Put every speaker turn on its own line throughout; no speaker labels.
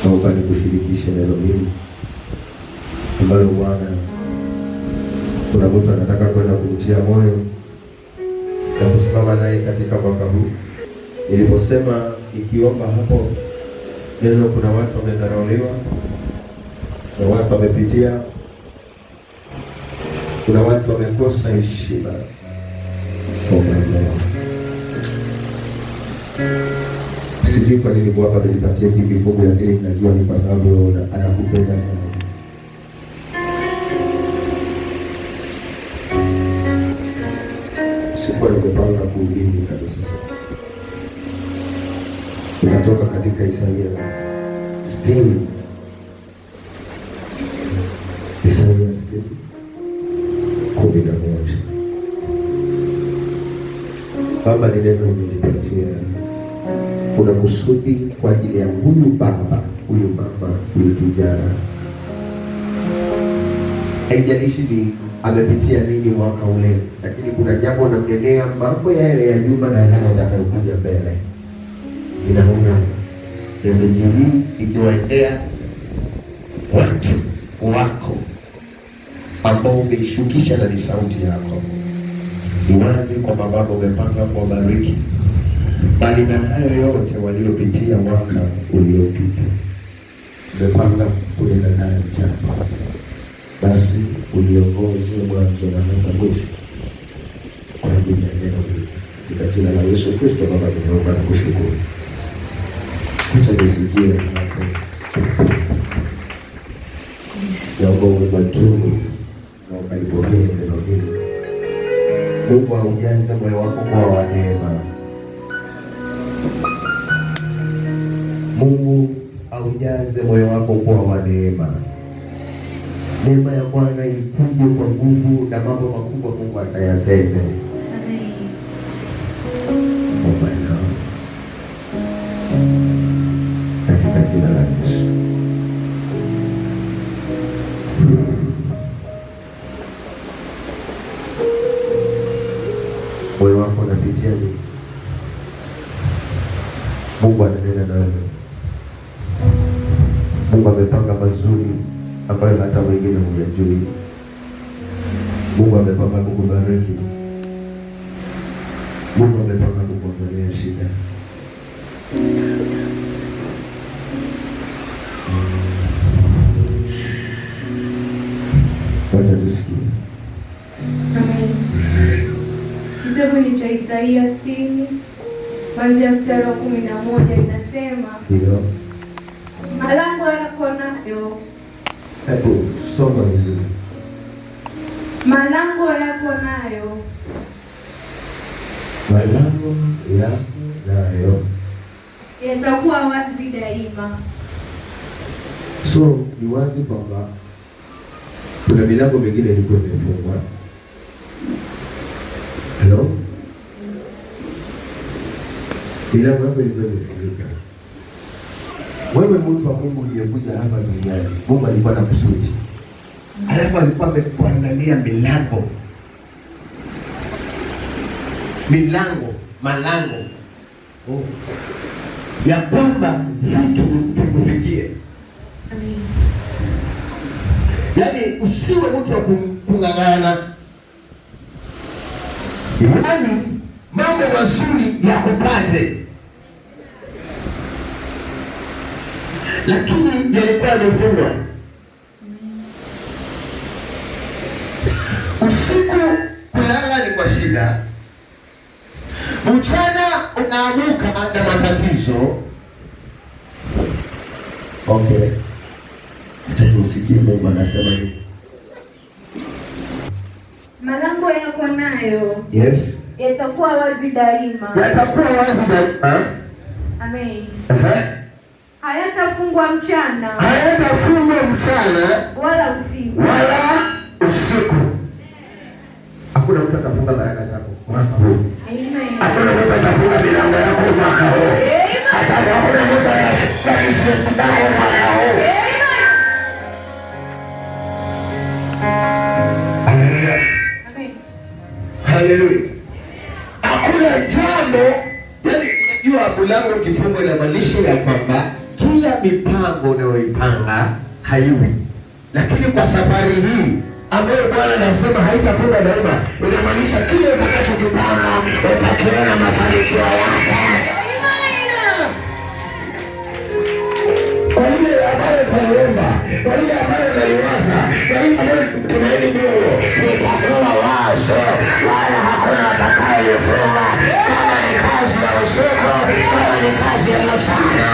naomba nikushirikishe neno hili ambalo Bwana, kuna mtu anataka kwenda kumtia moyo na kusimama naye katika mwaka huu. Niliposema ikiomba hapo neno, kuna watu wamedharauliwa na watu wamepitia, kuna watu wamekosa heshima. Sijui kwa nini Bwana amenipatia hiki kifungu, lakini najua ni kwa sababu anakupenda sana. Sikuwa nimepanga kuhubiri kabisa. Inatoka katika Isaia 60. Isaia 60:11. Baba, ni neno umenipatia. Kuna kusudi kwa ajili ya huyu baba, huyu mama, huyu kijana. Haijalishi ni amepitia nini mwaka ule, lakini kuna jambo namnenea, mambo yale ya nyuma na yale yatakayokuja mbele. Ninaona meseji hii ikiwaendea watu wako ambao umeishukisha na ni sauti yako. Ni wazi kwamba Baba umepanga kuwabariki, bali na hayo yote waliopitia mwaka uliopita umepanga kunena nayo jana. Basi uliongoze mwanzo na hata mwisho kwa ajili ya neno hili, katika jina la Yesu Kristo. Baba, tunaomba na kushukuru. Utanisikia hapo. Naomba ubatuni na ukalipokea neno hili. Mungu aujaze moyo wako kwa neema. Mungu aujaze moyo wako kwa neema. Neema ya Bwana ikuje kwa nguvu na mambo makubwa Mungu atayatenda. Amen. Katika jina la Yesu. Moyo wako unapitia nini? Mungu ananena nawe. Mungu amepanga mazuri ambayo hata wengine huyajui. Mungu amepanga kukubariki. Mungu amepanga kukuondolea shida. Wacha tusikie.
Amen. Kitabu ni cha Isaia 60 kuanzia mstari wa 11 inasema,
ndio
malango yako nayo.
Hebu soma vizuri.
Malango yako nayo.
Malango yako nayo
yatakuwa wazi daima.
So ni wazi kwamba kuna milango mingine ilikuwa imefungwa. Hello? Milango yako ilikuwa imefungika. Wewe mtu wa Mungu uliyekuja hapa duniani, Mungu alikuwa na kusudi. Alafu alikuwa amekuandalia milango. Malango. Ya kwamba vitu vikufikie.
Amen.
Yaani usiwe mtu wa kung'ang'ana. Yaani mambo mazuri ya kupate. Lakini yalikuwa yamefungwa. Usiku kulala ni kwa shida. Mchana unaamuka na matatizo. Okay. Acha tusikie Mungu anasema nini.
Malango yako nayo.
Yes.
Yatakuwa wazi daima.
Yatakuwa wazi daima.
Amen.
Hayatafungwa mchana
wala usiku.
Hakuna mtu atafunga baraka zako mwaka huu.
Amen.
Hakuna mtu atafunga milango yako mwaka huu. Amen. Hakuna mtu atafunga milango mwaka huu. Amen. Amen. Haleluya. jambo, yani unajua mlango ukifungwa inamaanisha ya kwamba kila mipango unayoipanga haiwi. Lakini kwa safari hii ambayo Bwana anasema haitafunga daima, inamaanisha kile utakachokipanga utakiona mafanikio yake. Kwa ile ambayo tunaomba, kwa ile ambayo tunaiwaza, kwa ile ambayo tunaeni Mungu, itakuwa wazo, wala hakuna atakayefunga. Kama ni kazi ya usiku, kama ni kazi ya mchana.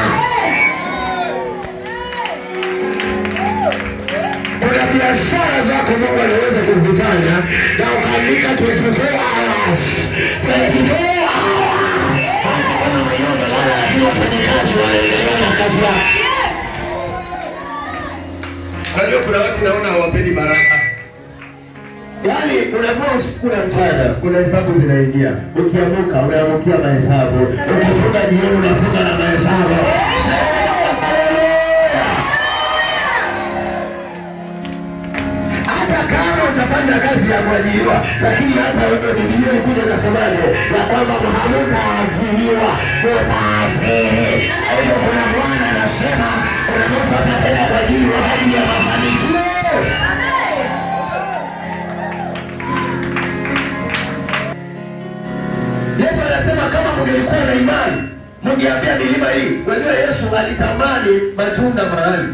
Kuna biashara zako Mungu anaweza kuzifanya na ukaandika 24 hours. 24 hours. Kama mwenyewe umelala lakini wafanyakazi wanaendelea na kazi yao. Unajua kuna watu naona hawapendi baraka. Yaani unakuwa usiku na mchana, kuna hesabu zinaingia. Ukiamuka unaamkia mahesabu. Ukifunga jioni unafunga na mahesabu. Hata kama utafanya kazi ya kuajiriwa, lakini hata wewe Biblia ikuja na semaje ya kwamba hamtaajiriwa, utaajiri. Hiyo kuna Bwana anasema kuna mtu atatenda kwa ajili ya mafanikio. Yesu anasema kama mngelikuwa na imani, mngeambia milima hii. Unajua Yesu alitamani matunda mahali.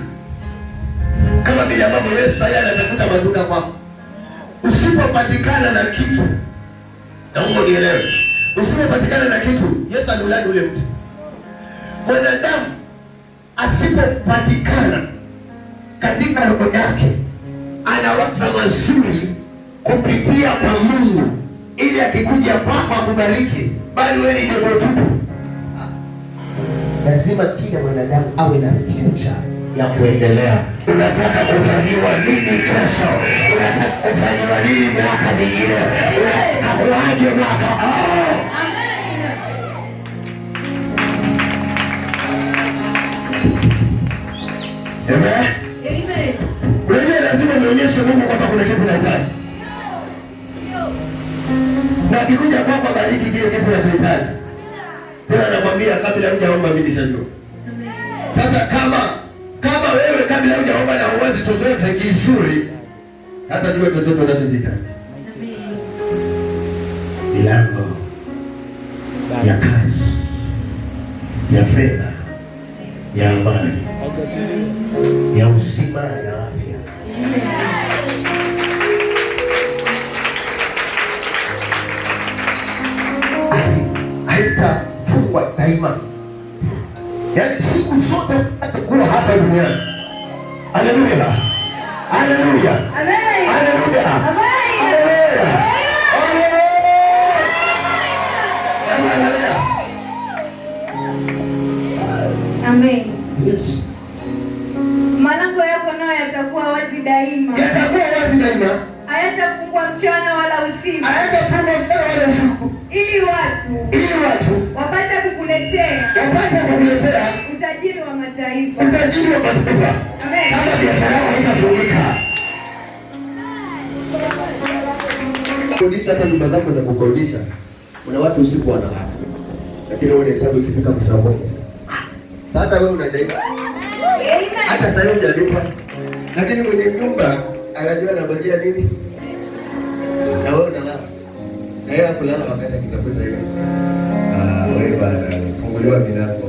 Kama vile ambavyo Yesu sasa anatafuta matunda kwako. Usipopatikana na kitu, naomba unielewe. Usipopatikana na kitu, Yesu aliulani ule mti. Mwanadamu asipopatikana katika roho yake, anawaza mazuri kupitia kwa Mungu ili akikuja kwako akubariki, bali wewe ni ndio tupu. Lazima kila mwanadamu awe na future ya kuendelea. Unataka kufanywa nini kesho? Unataka kufanywa nini mwaka mwingine? Unataka kuaje mwaka? Amen. Amen. Wewe lazima muonyeshe Mungu kwamba kuna kitu unahitaji. Na akikuja kwako bariki kile kitu unahitaji. Tena nakwambia kabla hujaomba mimi nishajua. Sasa kama wewe kabla hujaomba na uwazi chochote kizuri, hata jua chochote unachotaka. Milango ya kazi, ya fedha, ya amani, ya uzima na afya. Ati haitafungwa daima. Yaani siku zote atakuwa hapa duniani. Haleluya. Haleluya. Amen. Haleluya. Amen. Haleluya.
Amen.
Yes.
Malango yako nayo yatakuwa wazi daima.
Yatakuwa wazi daima.
Hayatafungwa mchana wala usiku.
Hayatafungwa mchana wala usiku.
Ili watu wapate kukuletea utajiri wa mataifa.
Utajiri wa mataifa.
Amen.
Kama biashara yako haitafungika. Kodisha hata nyumba zako za kukodisha. Kuna watu usiku wanalala. Lakini wewe hesabu ikifika mwisho wa mwezi. Sasa wewe unadaiwa. Hata sasa hivi hujalipa. Lakini mwenye nyumba anajua anangojea nini? Na wewe unalala. Na yeye kulala wakati akitafuta hiyo. Wewe bana, funguliwa milango.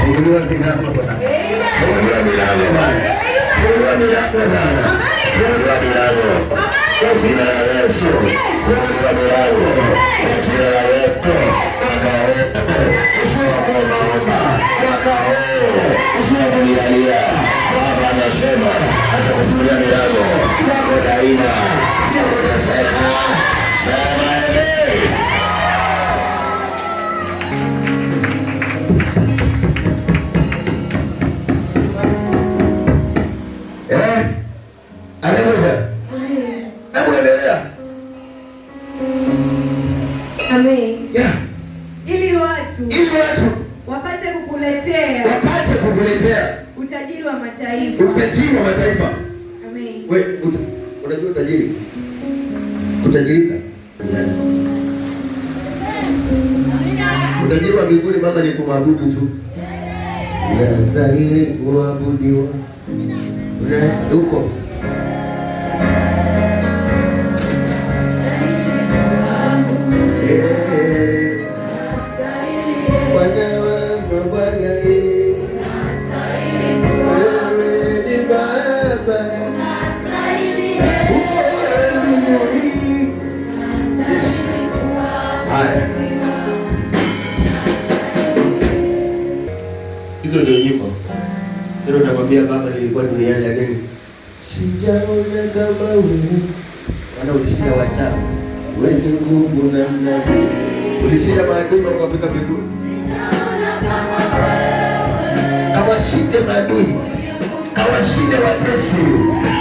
Funguliwa milango bana. Funguliwa milango bana. Funguliwa milango bana. Funguliwa milango. Kwa jina la Yesu. Funguliwa milango. Kwa jina la Yesu. Usiwe kuomba. Usiwe kulialia. Baba anasema atakufungulia milango yako daima. Sio kuteseka. Sema amen. Haleluya. Naendelea.
Amen.
Yeah.
Ili watu wapate kukuletea utajiri wa mataifa.
Utajiri wa mataifa.
Amen.
Wewe unajua utajiri? Kutajirika. Utajiri wa mbinguni mama ni kumwabudu tu. unastahili kuabudiwa. Huko hizo ndio nyimbo. Ndio nakwambia baba, nilikuwa duniani lakini sijaona kama wewe. Wana ulishinda wachawi. Wewe ni nguvu na mnabii. Ulishinda maadui kwa Afrika mbinguni. Kawashinde maadui. Kawashinde watesi.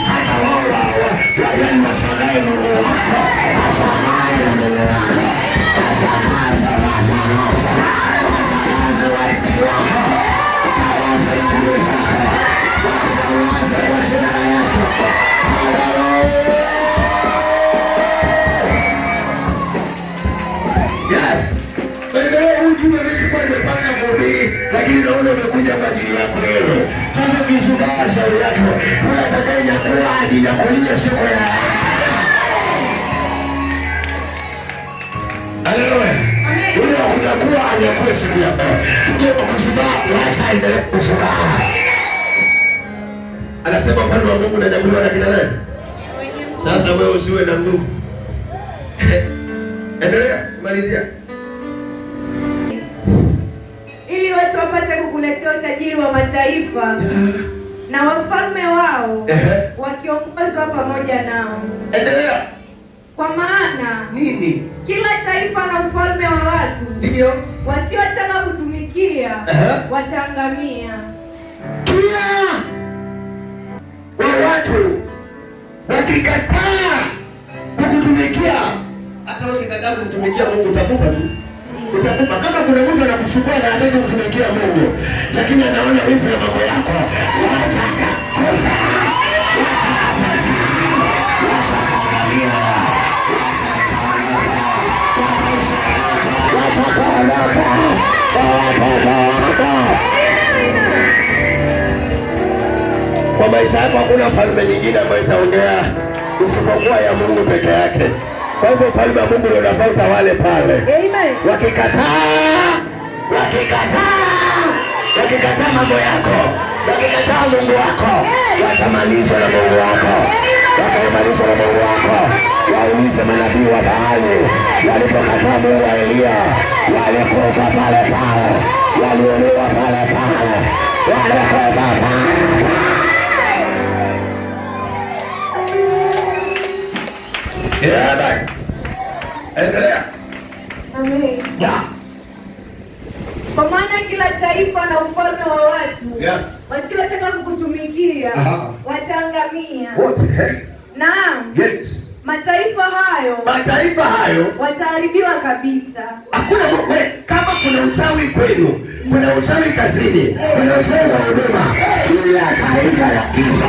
Hata wao wajani washangae Mungu wako. Washangae na Mungu wako. Washangae lakini naona umekuja kwa ajili yako wewe. Sasa ukisubaa shauri yako, wewe atakayekuwa ajili ya kulia siku ya. Haleluya. Amen. Wewe unakuwa anyakuwa siku ya leo. Ndio kusubaa, acha endelee kusubaa. Anasema mfalme wa Mungu anajaguliwa na kina nani? Sasa wewe usiwe na nguvu. Endelea, malizia.
Watu wapate kukuletea utajiri wa mataifa na wafalme wao wakiongozwa pamoja nao.
Endelea.
Kwa maana
nini?
Kila taifa na ufalme wa watu
ndio
wasiotaka kutumikia wataangamia.
Kila watu wakikataa kukutumikia, hata ukikataa kumtumikia Mungu utakufa tu. Utakufa. Kama kuna mtu anakusumbua na anataka kutumikia Mungu lakini anaona wivu na mambo yako, wataka kufa, wataka mata, wataka kuangamia, wataka kwa maisha yako. Hakuna falme nyingine ambayo itaongea isipokuwa ya Mungu peke yake. Kwa hivyo ufalme wa Mungu ndio unafaa utawale pale.
Amen.
Wakikataa mambo yako, wakikataa Mungu wako, watamalizwa na Mungu wako. Watamalizwa na Mungu wako. Waulize manabii wa Baali walipokataa Mungu wa Elia, walikufa pale pale, waliuliwa pale pale, walikufa pale. Yeah, endelea.
Amen.
Yeah.
Kwa maana kila taifa na ufalme wa watu wasiotaka kukutumikia wataangamia. Naam.
Yes.
Mataifa hayo wataharibiwa kabisa.
Hakuna kama kuna uchawi kwenu, kuna uchawi kazini, kuna uchawi wa huduma, kila taifa la giza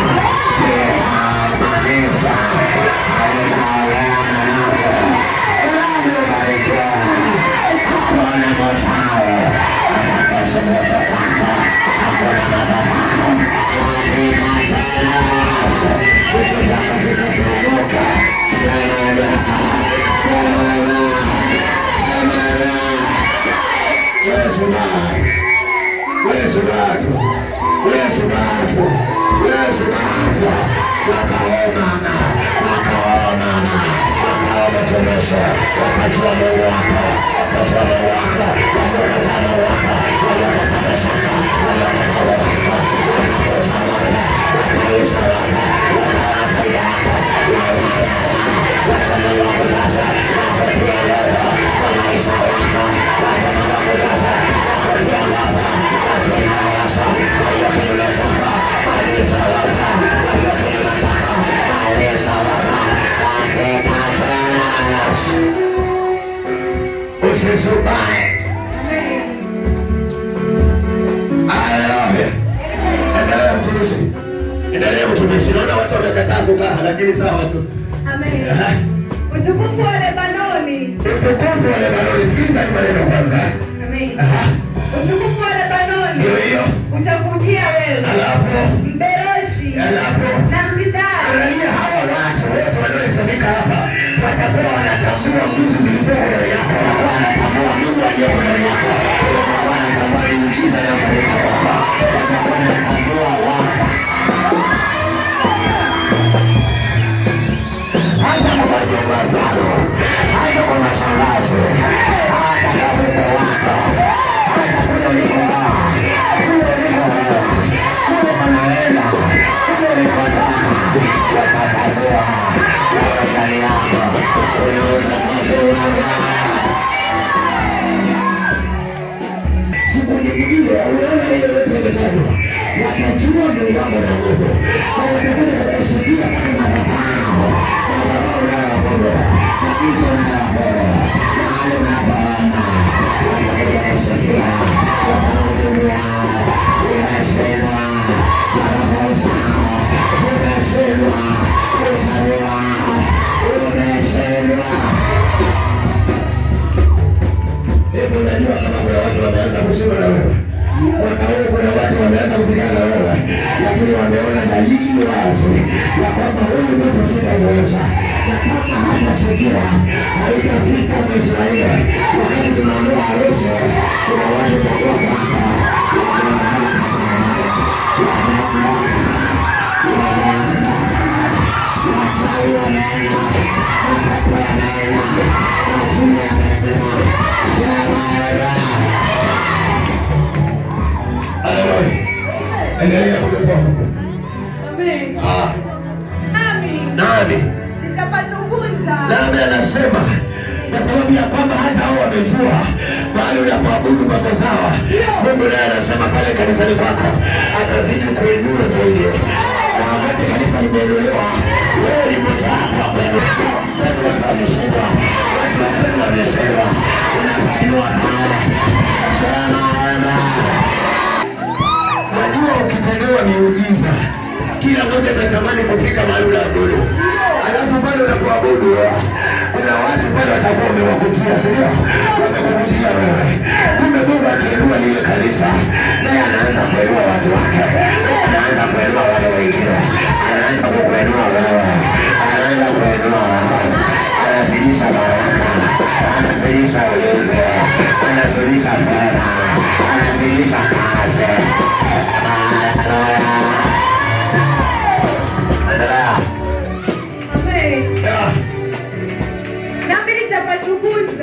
wakajua Mungu wako, wakajua Mungu wako, wakakataa Mungu wako, wakakataa shaka, wakakataa wako, wakaisha wako, wakakataa yako, wacha Mungu wako sasa, wakatia leo, wakaisha wako, wacha Mungu wako sasa, wakatia wako, wacha Mungu wako sasa, wakatia shaka, wakaisha wako, wakatia shaka, wakaisha wako, usisubae. Haleluya. Endelea mtumishi. Endelea mtumishi. Naona watu wamekataa kukaa lakini sawa tu.
Amen. Utukufu wa Lebanoni.
Utukufu wa Lebanoni. Sikiza maneno kwanza.
Amen. Utukufu wa Lebanoni ndio hiyo utakujia wewe, alafu mberoshi, alafu na mzidari. Hawa watu wote wanaohesabika hapa watakuwa wanatambua nguvu zilizo ndani yako, wanatambua Mungu aliye ndani yako, wanatambua miujiza inayofanyika hapa, wanatambua watu hata kwa nyumba zako, hata kwa mashangazi, hata kwa Mungu wako, hata kule ulikoa, kule ulikoa, kule unaenda, kule ulikotaka, watatambua wewe ndani yako unaweza kutoa. Siku nyingine unaona ile yote imetajwa, watajua Mungu wako na nguvu, watakuja kukusikia kama madhabahu, madhabahu unayopenda, kabisa unayopenda, mahali unapoona, watakuja kukusikia, kwa sababu dunia imeshindwa, na roho zao zimeshindwa, kuzaliwa umeshindwa. Hebu unajua kama kuna watu wameanza kusema na wewe, mwaka huu kuna watu wameanza kupigana na wewe, lakini wameona dalili wazi ya kwamba huyu mtu sitamweza, na kama hatasikia haitafika Israeli. Wakati tunaondoa harusi, kuna watu kutoka hapa wachawi wanaenda, mapepo yanaenda, majini yanaenda. Endelea kutoa. Amen. Nami nitapatukuza. Nami anasema kwa sababu ya kwamba hata hao wamejua mahali unapoabudu pako sawa. Mungu naye anasema pale kanisani kwako atazidi kuinua zaidi. Na wakati kanisa limeinuliwa, wewe ni mmoja wapo wa kuinua. Watu wameshindwa, watu wameshindwa, unapoinua pale sema najua ukitendewa miujiza, kila mmoja anatamani kufika mahali unaabudu. Alafu pale unapoabudu, kuna watu pale watakuwa wamewakutia, sio? Wamekuvutia wewe. Kumbe Mungu akiinua lile kanisa, naye anaanza kuinua watu wake. Anaanza kuinua wale wengine. Anaanza kukuinua wewe. Anaanza kuinua wewe. Anazidisha baraka. Anazidisha ulinzi. Anazidisha fedha. Anazidisha kazi.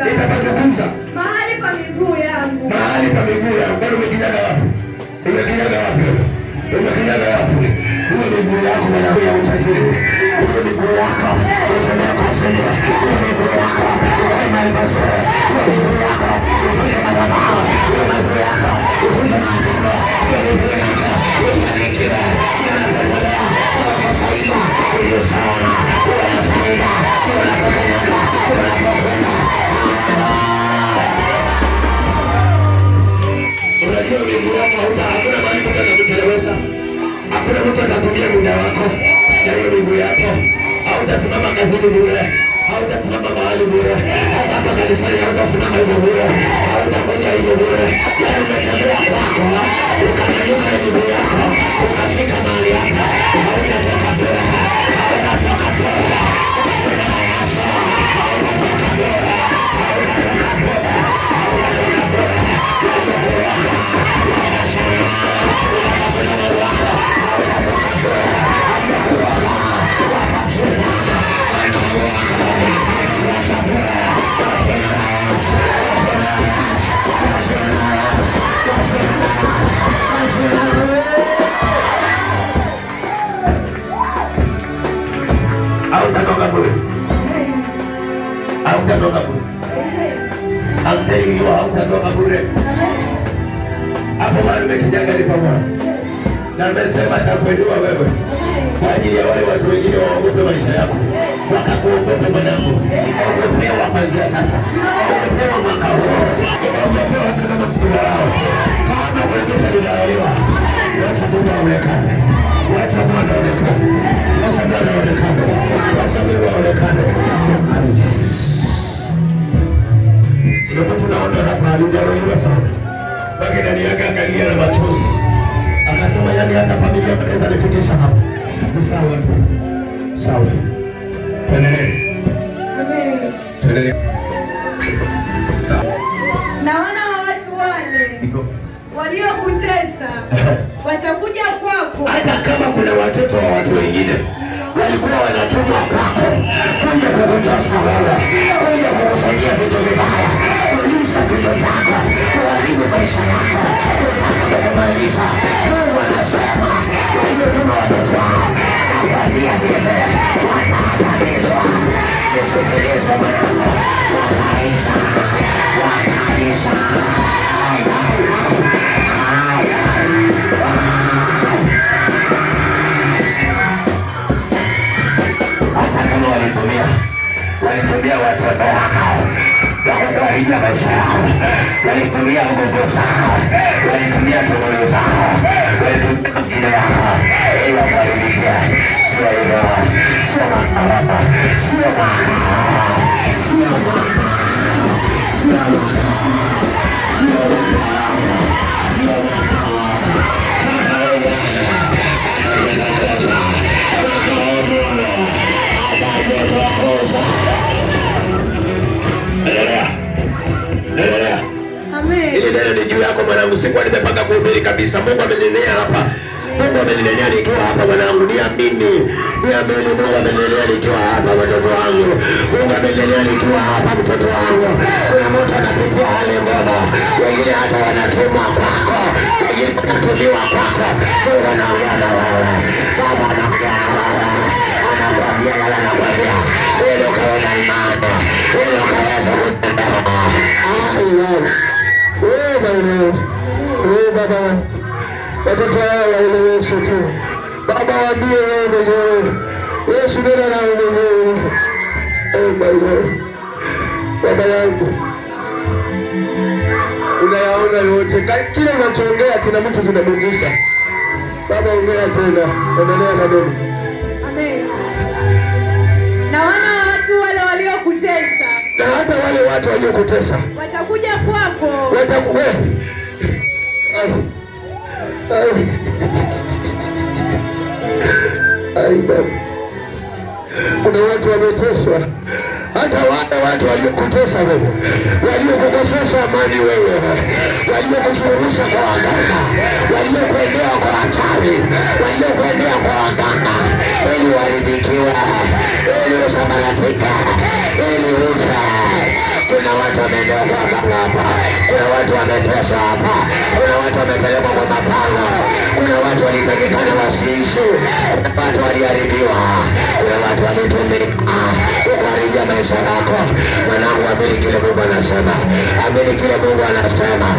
Nitapatukuza mahali pa miguu yangu. Mahali pa miguu yangu. Bado umekijaga wapi? Umekijaga wapi? Umekijaga wapi? Huo miguu yako bwana ya utajiri. Huo miguu yako utembea kwa sema. Huo miguu yako kama ibasa. Huo miguu yako ufanye madhabahu. Huo miguu yako ufanye maagano. Huo miguu yako utanekira. Unapotolea. Unapofaida. Uyo sana. Unapofaida. Unapokanyaga. Unapokwenda. Unajua miguu yako hakuna mahali mtu atakutelewesha. Hakuna mtu atatumia muda wako na hiyo miguu yako. Hautasimama kazini bure. Hautasimama mahali bure. Hata hapa kanisani hautasimama hivyo bure. Hautakuja hivyo bure. Yaani umetembea kwako, ukanyanyuka na miguu yako, ukafika mahali hapa. Hautatoka bure. Hautatoka bure. Jina la Yesu. Hautatoka bure. Hautatoka bure. Hautatoka bure. Hautatoka bure. Hautatoka bure. Hautatoka bure. Hapo mahali umekijaga ni pamoja. Na amesema atakuinua wewe. Kwa ajili ya wale watu wengine waogope maisha yako. Wakakuogope mwanangu. Ogopewa kuanzia sasa. Ogopewa mwaka huu. Ogopewa kama mkubwa wao. Kama kuna kitu linalolewa, wacha Mungu aonekane. Wacha Mungu aonekane. Wacha Mungu aonekane. Wacha Mungu aonekane. Unapotunaona hapa alijaelewa sana. Baki ndani yake analia na machozi. Akasema yani hata familia wanaweza nifikisha hapa. Ni sawa tu. Sawa. Tuendelee.
Amen.
Tuendelee. Sawa.
Naona watu wale waliokutesa watakuja kwako.
Hata kama kuna watoto wa watu wengine walikuwa wanatumwa kwako kuja kukutesa wewe, kuja kukufanyia vitu vibaya, kulisha vitu vyako, kuharibu maisha yako, kutaka kumaliza. Mungu anasema waliotuma watoto wao kuambia vile wataangamizwa. Nisikilize mwanangu, wataisha, wataisha. Hata kama walitumia watoto wao wakakuharibia maisha yao, walitumia nguvu zao, walitumia tungulu zao, walitumia mjini yao ili wakuharibikia. Sio hivyo, sio makao, sio makao, sio makao, sio makao, sio makao, sio makao. Ili neno ni juu yako mwanangu, sikuwa nimepanga kuhubiri kabisa. Mungu amenenea hapa. Mungu amenenea nikiwa hapa mwanangu, niamini. Niamini Mungu amenenea nikiwa hapa mtoto wangu. Mungu amenenea nikiwa hapa mtoto wangu. Kuna mtu anapitia hali ngumu. Wengine hata wanatumwa kwako. Wengine wanatumiwa kwako. Mungu anaongea na wewe. Baba anaongea na wewe. Anakuambia wala anakuambia. Ili ukawe na imani. Ili ukaweza kutembea. Baba, watoto hao waeleweshe tu. Baba, waambie wewe mwenyewe. Yesu nena nao mwenyewe. Oh my Lord. Baba yangu, unayaona yote. Kile unachoongea kina mtu kinamugusa. Baba, ongea tena. Endelea na neno.
Amen. Na wana watu wale waliokutesa,
na hata wale watu waliokutesa
watakuja kwako.
Kuna watu wameteswa, hata wale watu waliokutesa wewe, waliokukosesha amani wewe, waliokushurusha kwa waganga, waliokuendea kwa wachawi, waliokuendea kwa waganga ili uharibikiwe, ili usambaratika, ili ufe. Kuna watu wameendea kwa waganga hapa, kuna watu wameteswa hapa, kuna watu wamepelekwa kwa mapango, kuna watu walitakikana wasiishi, kuna watu waliharibiwa, kuna watu walitumika kuharibia maisha yako. Mwanangu, amini kile Mungu anasema, amini kile Mungu anasema,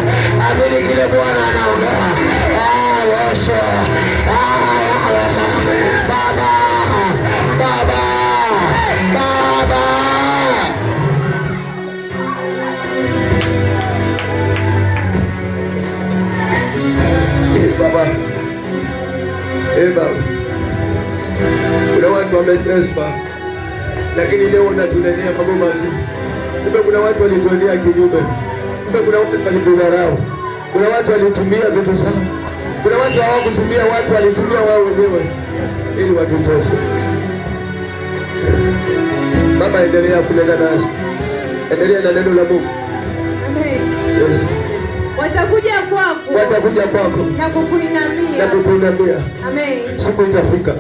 amini kile Bwana anaongea. Yesu, Baba, Baba, Baba. Baba, Baba, kuna watu wameteswa, lakini leo natunenea mambo mazuri. Kumbe kuna watu walituendea kinyume, kumbe kuna watu walitudharau, kuna watu walitumia vitu zao, kuna watu hawakutumia, watu walitumia wao wenyewe ili watutese. Baba, endelea kunena nasi, endelea na neno la Mungu.
Amen.
Yes.
Watakuja kwako.
Watakuja kwako
Na kukuinamia.
Na kukuinamia.
Amen.
Siku itafika.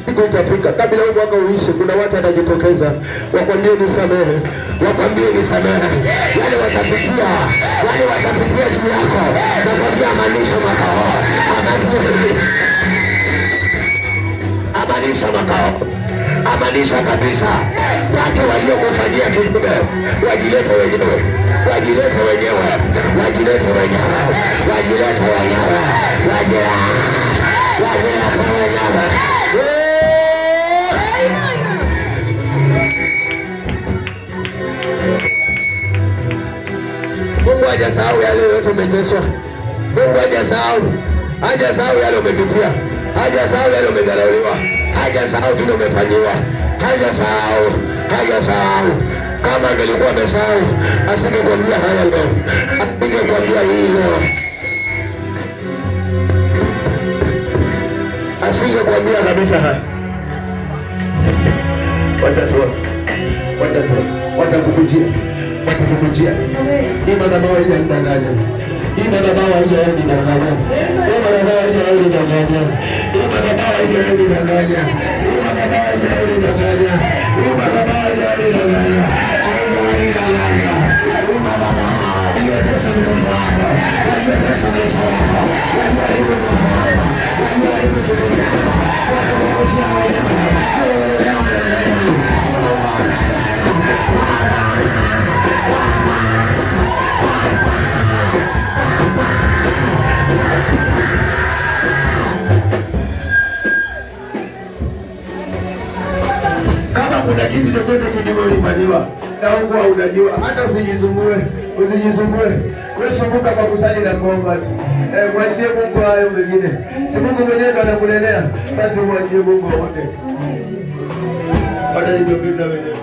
Siku itafika. Kabla huu mwaka uishe, kuna watu wanajitokeza. Wakwambie nisamehe. Wakwambie nisamehe. Wale watapitia juu yako. Nakwambia amanisha makao. Amanisha makao. Amanisha kabisa. Watu waliokufanyia kinyume wajilete wenyewe. Wajilete wenyewe. Wajilete wenyewe. Wajilete wenyewe. Wajilete wenyewe. Mungu hajasahau yale yote umeteswa. Mungu hajasahau yale umepitia. Hajasahau yale umedharauliwa. Hajasahau kile umefanyiwa. Hajasahau. Kama angelikuwa amesahau, asingekwambia haya leo. Asingekwambia hii leo. Asingekwambia kabisa haya. Watakukujia. Hii madhabahu haijadanganya. Hii madhabahu haijadanganya. Hii madhabahu haijadanganya. Hii madhabahu haijadanganya. Hii madhabahu haijadanganya. Hii madhabahu haijadanganya. Hii madhabahu hiyo pesa ni mtoto wako. Hiyo pesa ni mtoto wako. Hiyo ni mtoto wako. Hiyo ni mtoto wako. Kama kuna kitu chochote kinyume ulifanyiwa na Mungu unajua, hata usijisumbue. Wewe sumbuka kwa kusali na kuomba tu. Mwachie Mungu hayo mengine. Si Mungu mwenyewe anakunenea, basi mwachie Mungu wote. Watajitokeza wenyewe.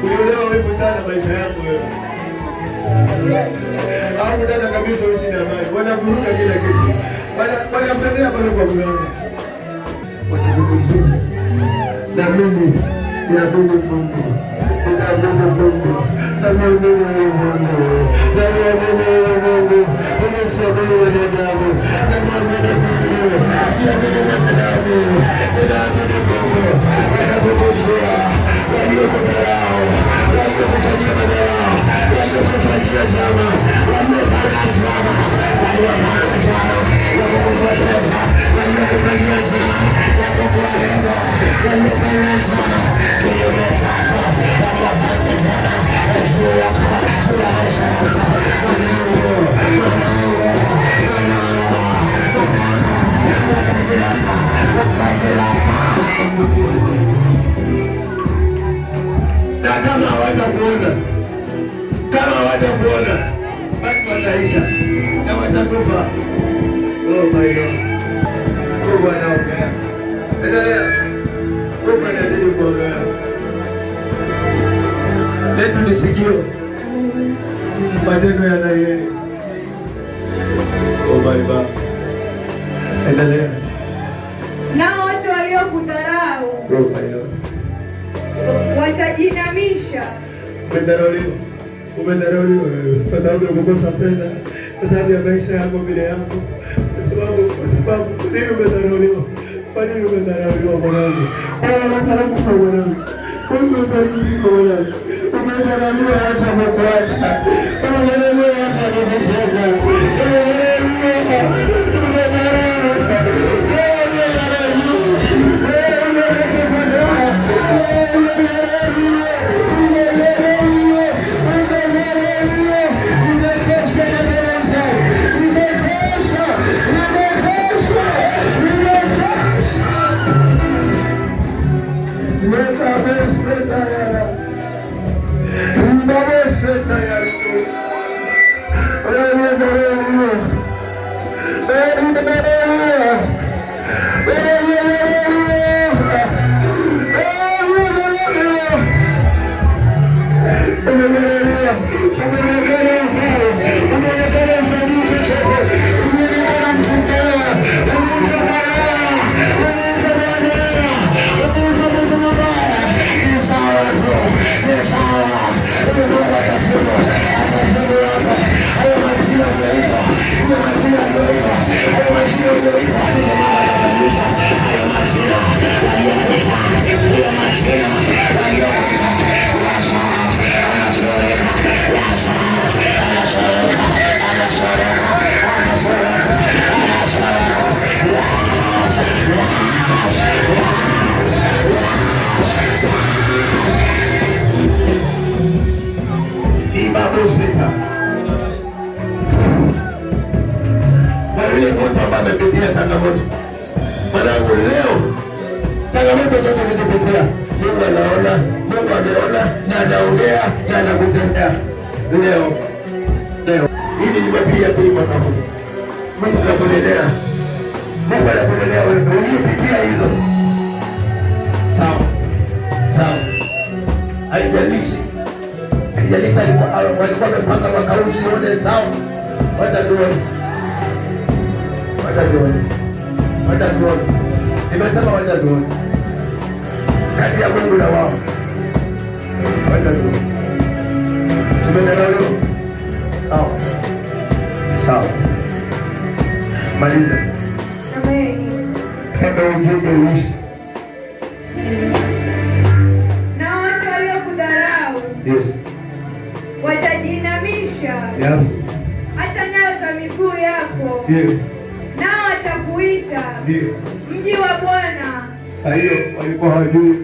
Uliolewa wewe sana maisha yako wewe. Au ndana kabisa uishi na amani. Wanavuruga kila kitu. Wanapendea pale kwa Mungu. Watakujua. Na mimi ya Mungu. Na kama hawatakuona basi wataisha na watakufa. Oh my God. Mungu anaongea. Endelea. Mungu anazidi kuongea. Letu ni sikio. Matendo yana yeye. Oh my God. Endelea.
Nao wote waliokudharau watajinamisha.
Umedharauliwa kwa sababu ya kukosa pesa, kwa sababu ya maisha yako vile yako, kwa sababu nini umedharauliwa? Kwa nini umedharauliwa mwanangu? Umedharauliwa hata kukuacha. Umedharauliwa hata kukutenga. Amepitia changamoto. Mwanangu leo changamoto zote ulizopitia Mungu anaona, Mungu ameona na anaongea na anakutendea. Leo hili limepiga kwa mwaka huu. Mungu anakuelea. Mungu anakuelea wewe ulipitia hizo. Sawa. Haijalishi alikuwa amepanga mwaka huu usione sawa. Wacha tuone.
Wacha tuone. Wacha tuone. Nimesema wacha tuone. Kati ya Mungu na wao. Wacha tuone. Tumeelewa leo? Sawa. Sawa. Maliza.
Amen.
Kama ujumbe uishi.
Na wote waliokudharau.
Yes.
Watajiinamisha.
Yeah.
Hata nyayo za miguu yako.
Yeah.
Nao watakuita.
Yeah.
Mji wa Bwana.
Sasa hiyo walikuwa hawajui.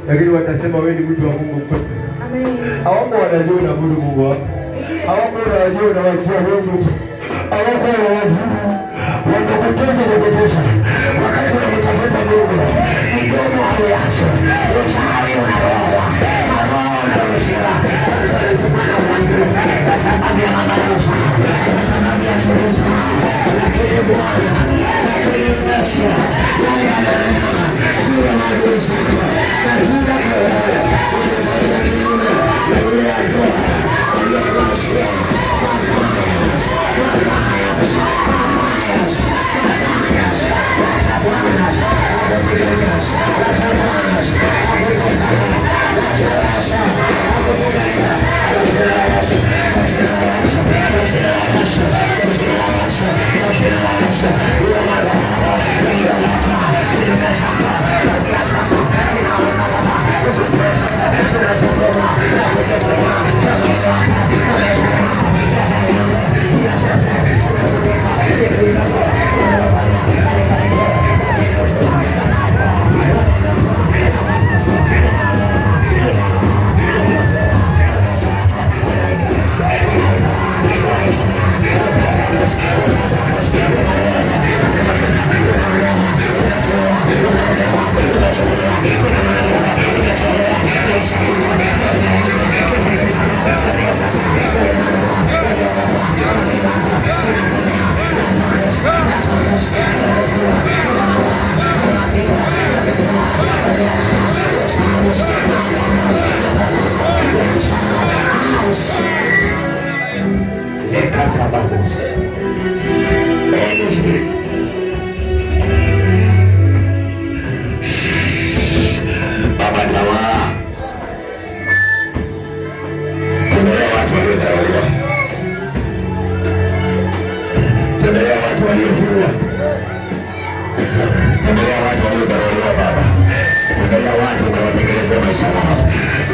Lakini watasema wewe ni mtu wa Mungu kweli.
Amen.
Hawako wanajua unaabudu Mungu wako. Hawako wanajua unawachia Mungu. Hawako wanajua wanakutesa kukutesa. Wakati wanamtafuta Mungu, midomo haiache. Uchawi unaroa. Maroho na usira. Wanatumana Mungu. Kwa sababu ya mabarusa. Kwa sababu ya shurusa. Lakini Bwana, lakini Yesu, yeye anarema. Juu ya marusa. Na juu ya kelele. Utafanya kinyume. Na yule adua. Aliyekuashia. Tembelea watu waliofungwa. Tembelea watu waliodharauliwa Baba. Tembelea watu ukawatengenezea maisha yao.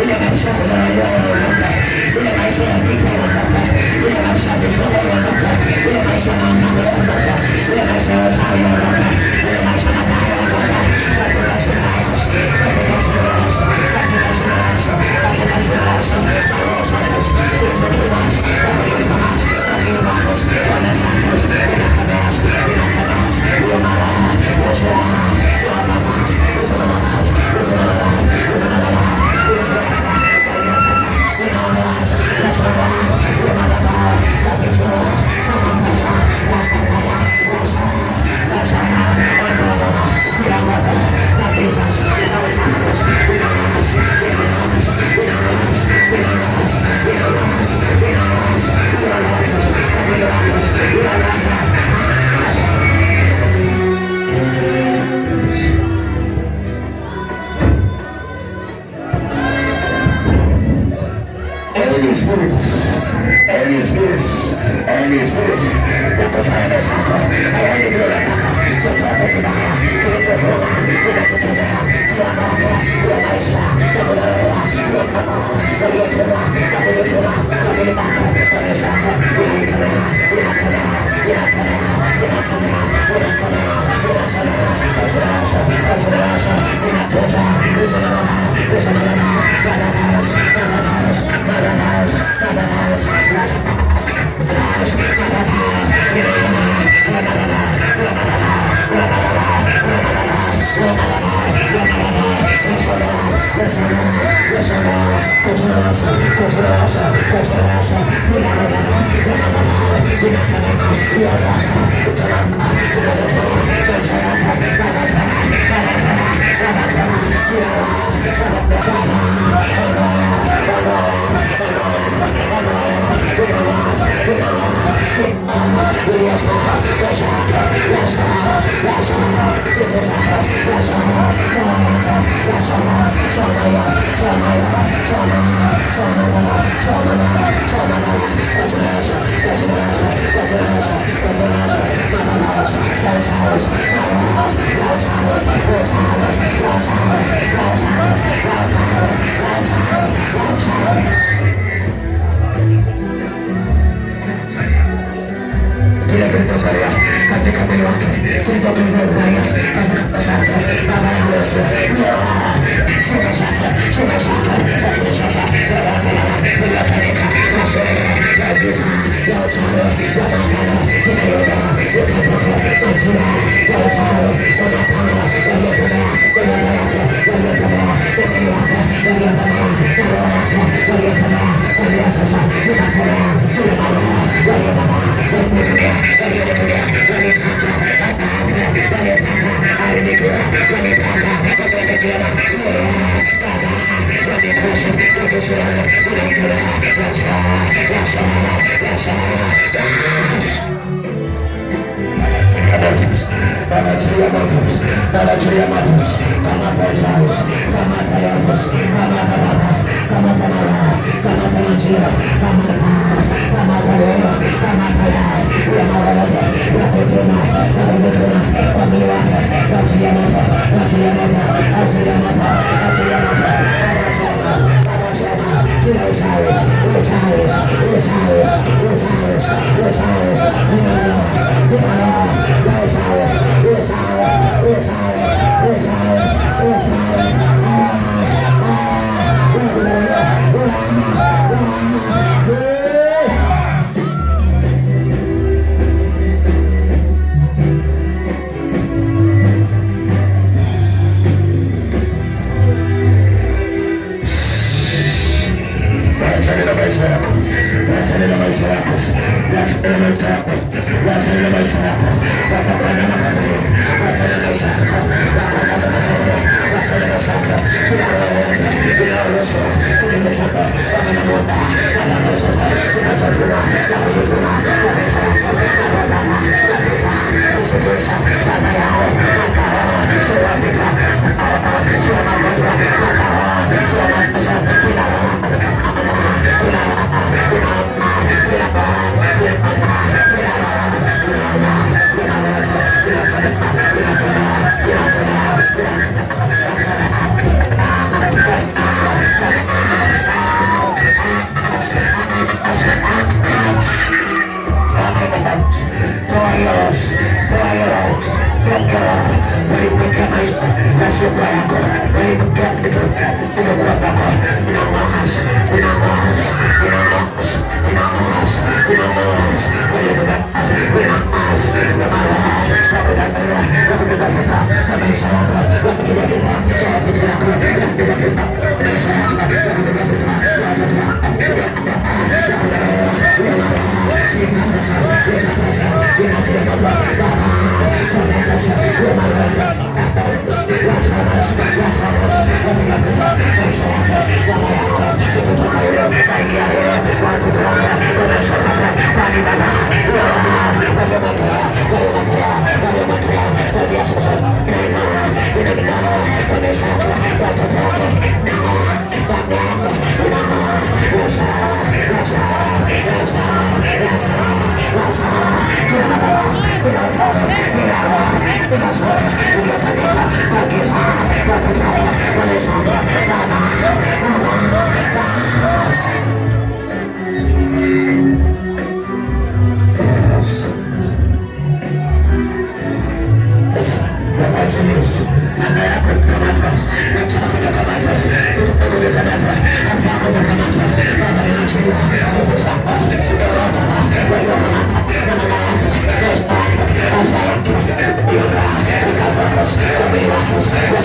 Ile maisha yanayoondoka. Ile maisha ya vita yanaondoka. Ile maisha ya vifungo yanaondoka. Ile maisha ya maangamo yanaondoka. Ile maisha ya uchawi yanaondoka. Ile maisha ya mabaya yanaondoka. Katika jina la Yesu. Katika jina la Yesu. Katika jina la Yesu. Katika jina la Yesu. Roho za Yesu. Sisi tunasi. Tunasi. Any spirit ukufanya maisha yako hayaendi vile unataka, chochote kibaya kilichofuma kinakutendea kiondoke, hiyo maisha ya kudharauliwa, hiyo mdomo uliotuma na kujituma na kulimaka kwa maisha yako inakemea, inakemea, inakemea, inakemea, inakemea, inakemea kwa jina la Yesu, kwa jina la Yesu, inakuja hizo maneno, hizo maneno, madadaos, madadaos, madadaos, madadaos, Yes,
kile kilichosalia katika mwili wake kilichokuzalia katika masharti Baba yangu Yesu, shida zake, lakini sasa inafanyika masharti ya giza ya uchawi ya magano inayoda ikatoka majina ya uchawi ya mapanga yaliyotembea kwenye yake yaliyotembea kwenye wake yaliyotembea kwenye wake yaliyotembea kwenye sasa inatembea kwenye maroho yaliyotembea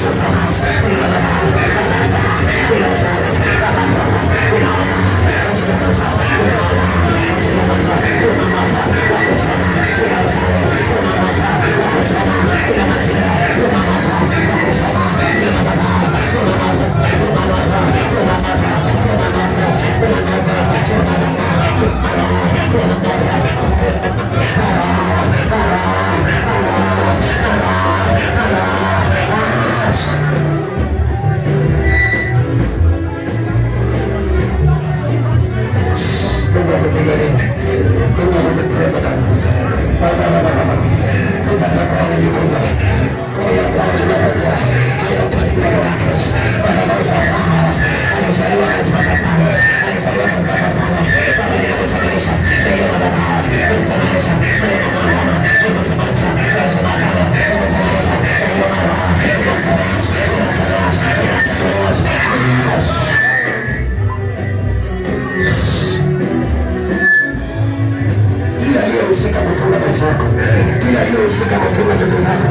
Yes,
aliyehusika kufunga vitu zako,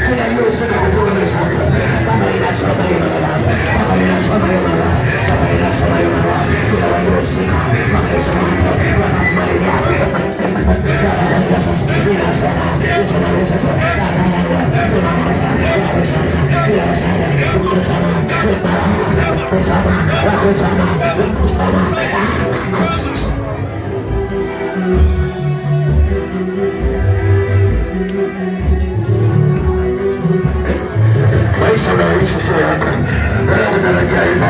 kila aliyehusika kufunga maisha yako, Baba inachoma hiyo madhabahu, Baba inachoma hiyo madhabahu, Baba inachoma hiyo madhabahu, kila waliohusika na maisha yako, wanakubariki yako, Baba Yesu, inachoma, inachoma maisha yako, Baba yangu, tunamwomba, wakuchoma, kila chaya, kuchoma, kuchoma, wakuchoma, kuchoma, maisha unaoishi sio yako, unakutarajia hivyo,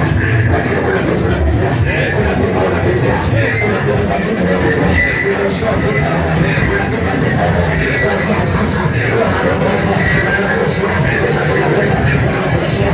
lakini kuna vitu unapitia, kuna vitu unapitia, kuna vitu za kitu unapitia, unarushiwa vita, unapiga vita, kuanzia sasa, unarobote, unakurushia, unakurushia vita, unakurushia,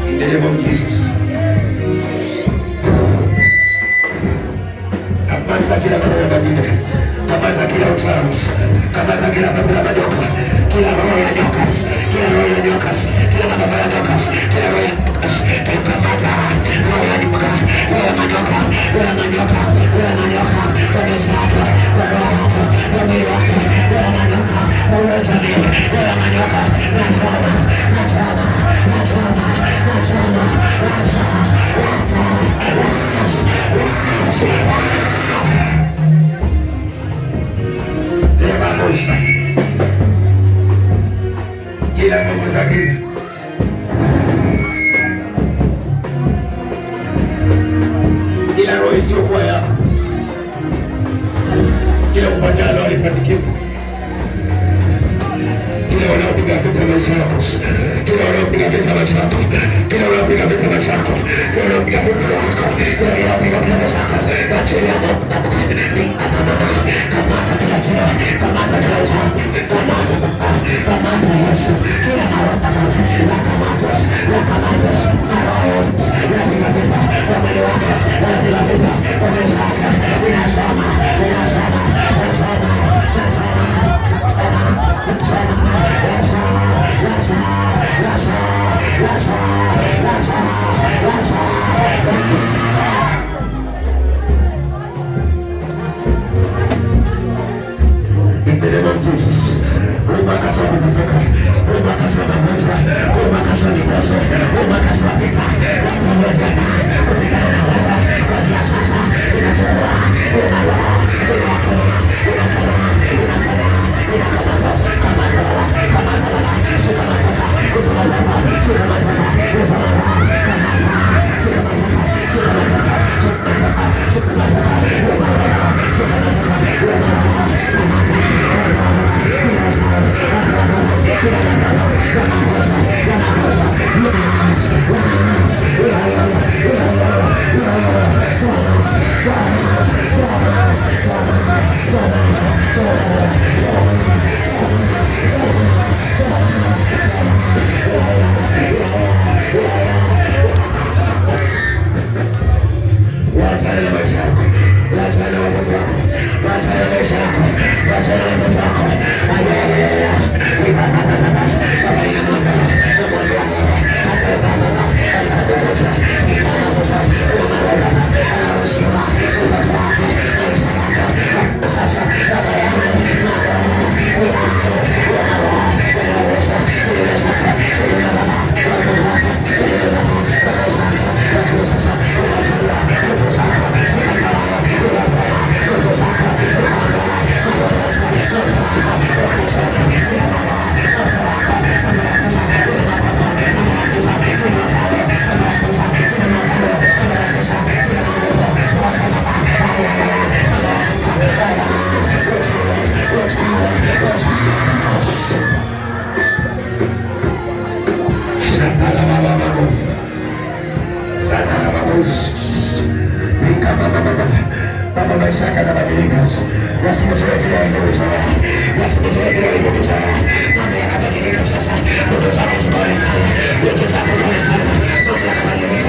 in the name of Jesus. Kamata kila roho ya majini, kamata kila uchawi, kamata kila pepo la majoka, kila roho ya nyoka, kila roho ya nyoka, kila madhabahu ya nyoka, kila roho ya nyoka, kamata roho ya nyoka, roho ya majoka, roho ya majoka, roho ya majoka, kwa maisha yako, kwa roho yako, kwa mwili wako, roho ya majoka, roho ya jamii, roho ya majoka, nachoma, nachoma, nachoma, nachoma, kila nguvu za giza, kila roho isiyokuwa yako, kila ufanyalo alifanikiwa, kila wanaopiga vita maisha yako, kila wanaopiga vita maisha yako, kila wanaopiga vita maisha yako, kila wanaopiga vita yako, kila wanaopiga vita maisha yako, achilia Mungu, kamata kila jina, kamata kila uchawi, kamata Yesu, kila naomba kamata, napiga vita kwa mwili wako, napiga vita kwa maisha yako, inachoma, of Jesus. Umakasa kuteseka, umakasa magonjwa, umakasa mikoso, umakasa vita, watuwekana, kupigana na wewe, kwa sasa, inachukua, inawa, inakona, maisha yake yanabadilika. Yasimuzoe kile alivyozoea, yasimuzoe kile alivyozoea. Mambo yakabadilika sasa, ndoto zako zikaonekana, ndoto zako zikaonekana, mambo yakabadilika.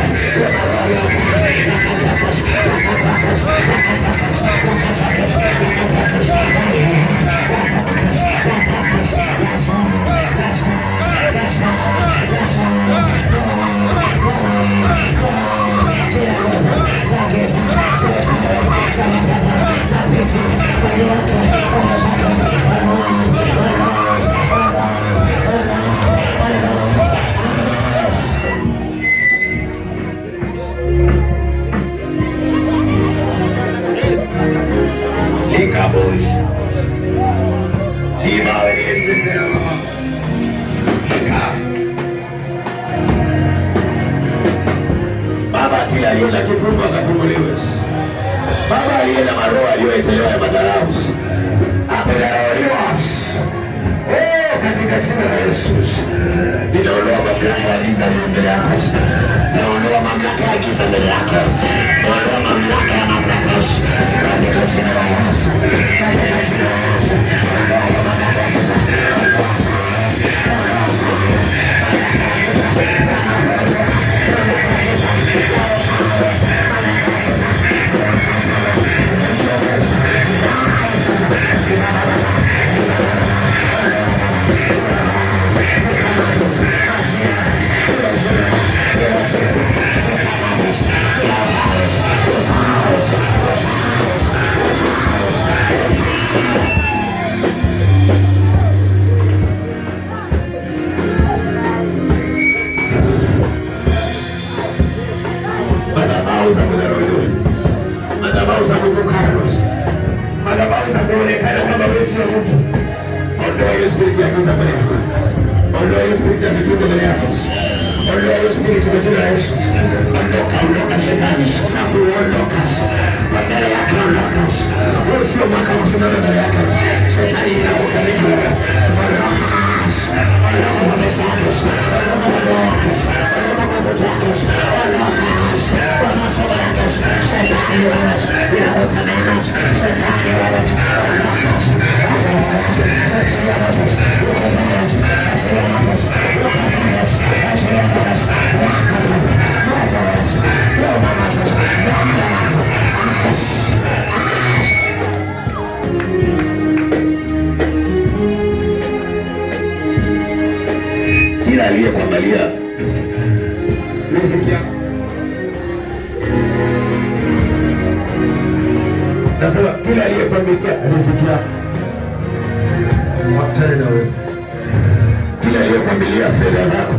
Aliye kifungo akafunguliwe. Baba aliye na maroho aliyoitolewa ya madharau amedharauliwa. Katika jina la Yesu ninaondoa mamlaka ya giza mbele yako. Naondoa mamlaka ya giza mbele yako. Naondoa mamlaka ya mamlaka katika jina la Yesu. Katika jina la Yesu. Naondoa mamlaka ya giza. Madhabahu za kutukana, madhabahu za kuonekana kama wewe sio mtu. Ondoa hiyo spirit ya giza mbele yako. Ondoa hiyo spirit ya kitundu mbele yako. Ondoa hiyo spirit kwa jina la Yesu. Ondoka shetani. Sasa kuondoka. Mbele yako ondoka. Wewe sio mwaka msimama mbele yako. Shetani inakukamata wewe. Ondoka. Ondoka kwa maisha yako. Ondoka kwa ndoa yako. Ondoka kwa watoto wako. Ondoka. Kwa masomo yako. Shetani wewe. Inakukamata. Shetani wewe. Ondoka. Kila aliyekuangalia riziki yako, nasema kila aliyekuangalia riziki yako akatane na wewe. Kila aliyekwambilia fedha zako